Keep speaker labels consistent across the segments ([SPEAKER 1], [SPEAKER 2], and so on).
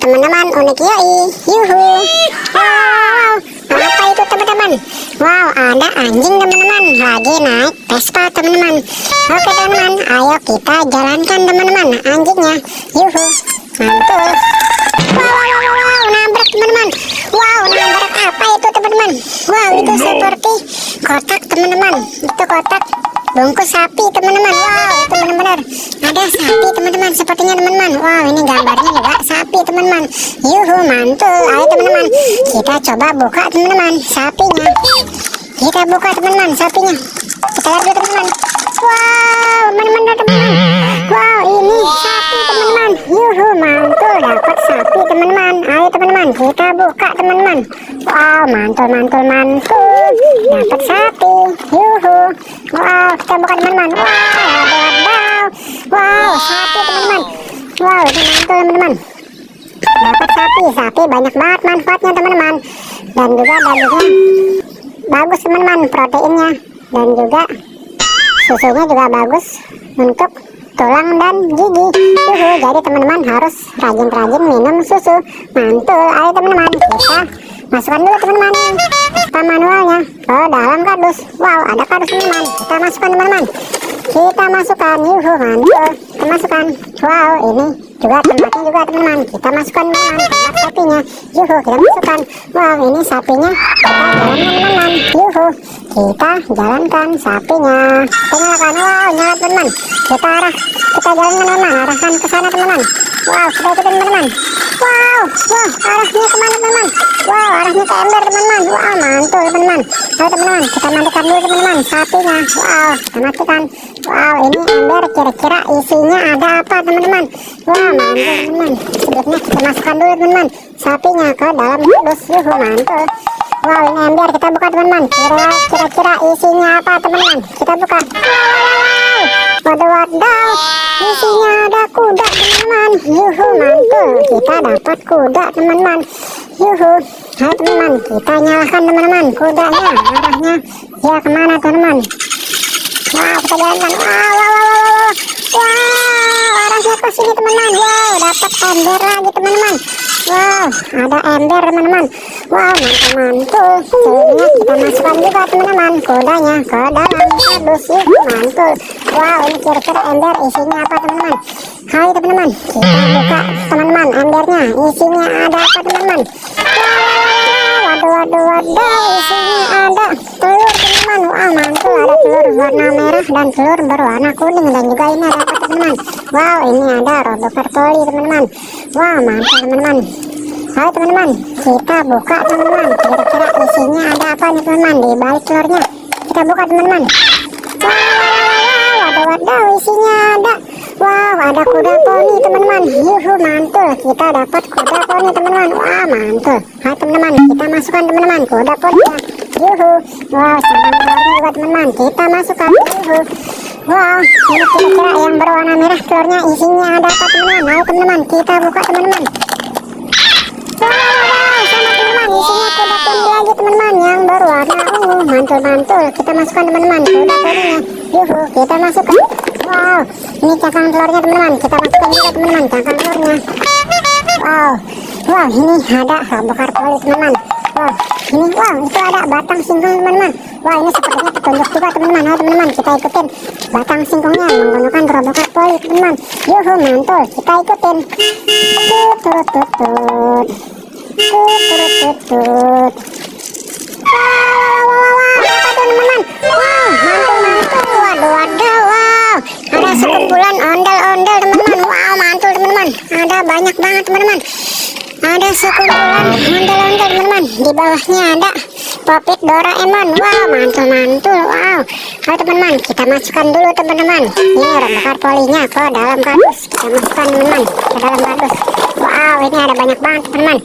[SPEAKER 1] teman-teman, unik yoi. Yuhu. Wow, apa itu teman-teman? Wow, ada anjing teman-teman, lagi naik Vespa teman-teman. Oke teman-teman, ayo kita jalankan teman-teman anjingnya. Yuhu, mantul. Wow, nabrak teman-teman. Wow, nabrak apa itu teman-teman? Wow, itu seperti kotak teman-teman. Itu kotak bungkus sapi teman-teman. Wow, itu benar-benar ada sapi teman-teman, sepertinya teman-teman. Wow, ini gambarnya juga sapi teman-teman. Yuhu, mantul. Ayo teman-teman, kita coba buka teman-teman sapinya. Kita buka teman-teman sapinya. Kita lihat dulu teman-teman. Wow, teman-teman. Wow, ini sapi teman-teman. Yuhu, mantul, dapat sapi teman-teman. Ayo teman-teman, kita buka teman-teman. Wow, mantul. Dapat sapi. Yuhu. Wow, kita buka teman-teman. Wow, wow, sapi teman-teman. Wow, itu mantul teman-teman. Dapat sapi banyak banget manfaatnya teman-teman. Dan juga dagingnya bagus teman-teman, proteinnya. Dan juga susunya juga bagus untuk tulang dan gigi. Jadi teman-teman harus rajin-rajin minum susu. Mantul. Ayo teman-teman, kita masukkan dulu teman-teman kita manualnya ke dalam kardus. Wow, ada kardus teman-teman. Kita masukkan teman-teman. Kita masukkan. Yuhu, mantul. Kita masukkan. Wow, ini juga tempatnya juga teman-teman. Kita masukkan teman-teman tempat sapinya. Yuhu, kita masukkan. Wow, ini sapinya. Kita jalankan teman-teman. Yuhu, kita jalankan sapinya. Kita nyalakan. Wow, nyala teman-teman. Kita jalankan teman-teman. Arahkan ke sana teman-teman. Wow, kita ikutin teman-teman. Wow, arahnya kemana teman-teman? Wow, arahnya ke ember teman-teman. Wow, mantul teman-teman. Ayo teman-teman, kita matikan dulu teman-teman sapinya. Wow, kita matikan. Wow, ini ember kira-kira isinya ada apa teman-teman? Wow, mantul teman-teman. Sebelumnya kita masukkan dulu teman-teman sapinya ke dalam kardus. Yuhu, mantul. Wow, ini ember, kita buka teman-teman. Kira-kira isinya apa teman-teman? Kita buka. Wadaw, isinya ada kuda teman-teman. Yuhu, mantul. Kita dapat kuda teman-teman. Yuhu. Ayo teman-teman, kita nyalakan teman-teman kudanya. Arahnya ya kemana teman-teman? Wow, kita jalankan. Wow, arahnya ke sini teman-teman. Wow, dapat ember lagi teman-teman. Wow, ada ember teman-teman. Wow, mantul. Sebelumnya kita masukkan juga teman-teman kudanya ke dalam kardus. Mantul. Wow, ini kira-kira ember isinya apa teman-teman? Hai teman-teman, kita buka teman-teman embernya. Isinya ada apa teman-teman? Waduh, isinya ada telur teman-teman. Wow, mantul, ada telur warna merah dan telur berwarna kuning. Dan juga ini ada apa teman-teman? Wow, ini ada roboker poli teman-teman. Wow, mantul teman-teman. Ayo teman-teman, kita buka teman-teman. Kira-kira isinya ada apa nih teman-teman? Di balik telurnya kita buka teman-teman. Waduh, isinya ada. Wow, ada kuda poni teman-teman. Yuhu, mantul. Kita dapat kuda poni teman-teman. Wah, mantul. Ayo teman-teman, kita masukkan teman-teman kuda poni. Yuhu. Wow, sama telurnya juga teman-teman. Kita masukkan. Yuhu. Wow, ini kira-kira yang berwarna merah telurnya isinya ada apa teman-teman? Ayo teman-teman, kita buka teman-teman. Wow, sama teman-teman, isinya kuda poni lagi teman-teman yang berwarna ungu. Mantul. Kita masukkan teman-teman kuda poninya. Yuhu, kita masukkan. Wow, ini cangkang telurnya teman-teman. Kita masukkan juga teman-teman cangkang telurnya. Wow, ini ada roboker poli teman-teman. Wow, itu ada batang singkong teman-teman. Wah, ini sepertinya petunjuk juga teman-teman. Ayo teman-teman, kita ikutin batang singkongnya menggunakan roboker poli teman-teman. Yuhu, mantul. Kita ikutin. Tutut. Apa teman-teman? Wow, mantul. Waduh. Wow, ada sekumpulan ondel-ondel teman-teman. Wow, mantul teman-teman. Ada banyak banget teman-teman. Ada sekumpulan ondel-ondel teman-teman. Di bawahnya ada Popit Doraemon. Wow, mantul. Wow. Ayo teman-teman, kita masukkan dulu teman-teman. Ini roboker polinya ke dalam kardus. Kita masukkan teman-teman ke dalam kardus. Wow, ini ada banyak banget teman-teman.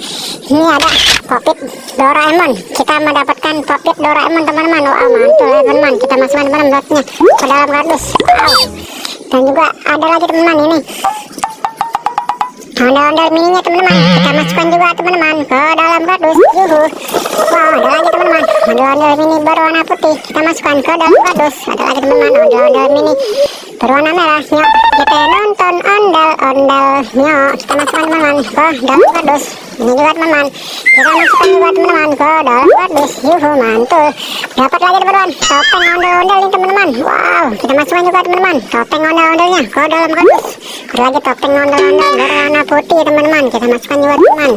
[SPEAKER 1] Ini ada Popit Doraemon. Kita mendapatkan Popit Doraemon teman-teman. Wow, mantul ya teman-teman. Kita masukkan teman-teman bloknya ke dalam kardus. Wow. Dan juga ada lagi teman-teman ini ondel-ondel mininya teman-teman. Kita masukkan juga teman-teman ke dalam kardus. Yuhu. Wow, ada lagi teman-teman ondel-ondel mini berwarna putih kita masukkan ke dalam kardus. Ada lagi teman-teman ondel-ondel mini berwarna merah. Yuk kita nonton ondel-ondelnya, kita masukkan teman-teman ke dalam kardus. Ini juga teman-teman kita masukkan juga teman-teman ke dalam kardus. Yuhu, mantul. Dapat lagi teman-teman topeng ondel-ondel ini teman-teman. Wow, kita masukkan juga teman-teman topeng ondel-ondelnya ke dalam kardus. Ada lagi topeng ondel-ondel berwarna putih teman-teman, kita masukkan juga teman-teman.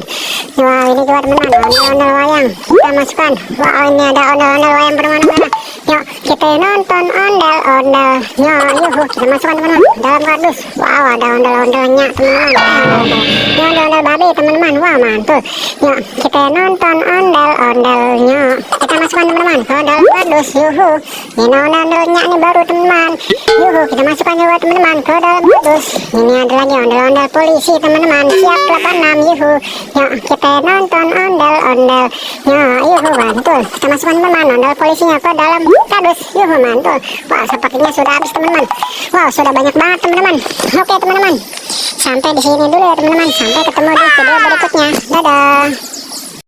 [SPEAKER 1] Wow, ini juga teman-teman ondel-ondel wayang kita masukkan. Wow, ini ada ondel-ondel wayang berwarna merah. Yuk kita nonton ondel-ondelnya. Yuhu, kita masukkan teman-teman dalam kardus. Wow, ada ondel-ondelnya teman-teman. Ini ondel-ondel babi teman-teman. Wow, mantul. Yuk kita nonton ondel-ondelnya, kita masukkan teman-teman ke dalam kardus. Yuhu, ini ondel-ondelnya ini baru teman-teman. Yuhu, kita masukkan juga teman-teman ke dalam kardus. Ini ada lagi ondel-ondel polisi teman-teman, siap 86. Yuhu, yuk kita nonton ondel-ondelnya. Yuhu, mantul. Kita masukkan teman-teman ondel polisinya ke dalam kardus. Yuhu, mantul. Wah, sepertinya sudah habis teman-teman. Wow, sudah banyak banget teman-teman. Oke teman-teman, sampai di sini dulu ya teman-teman. Sampai ketemu di video berikutnya. Dadah.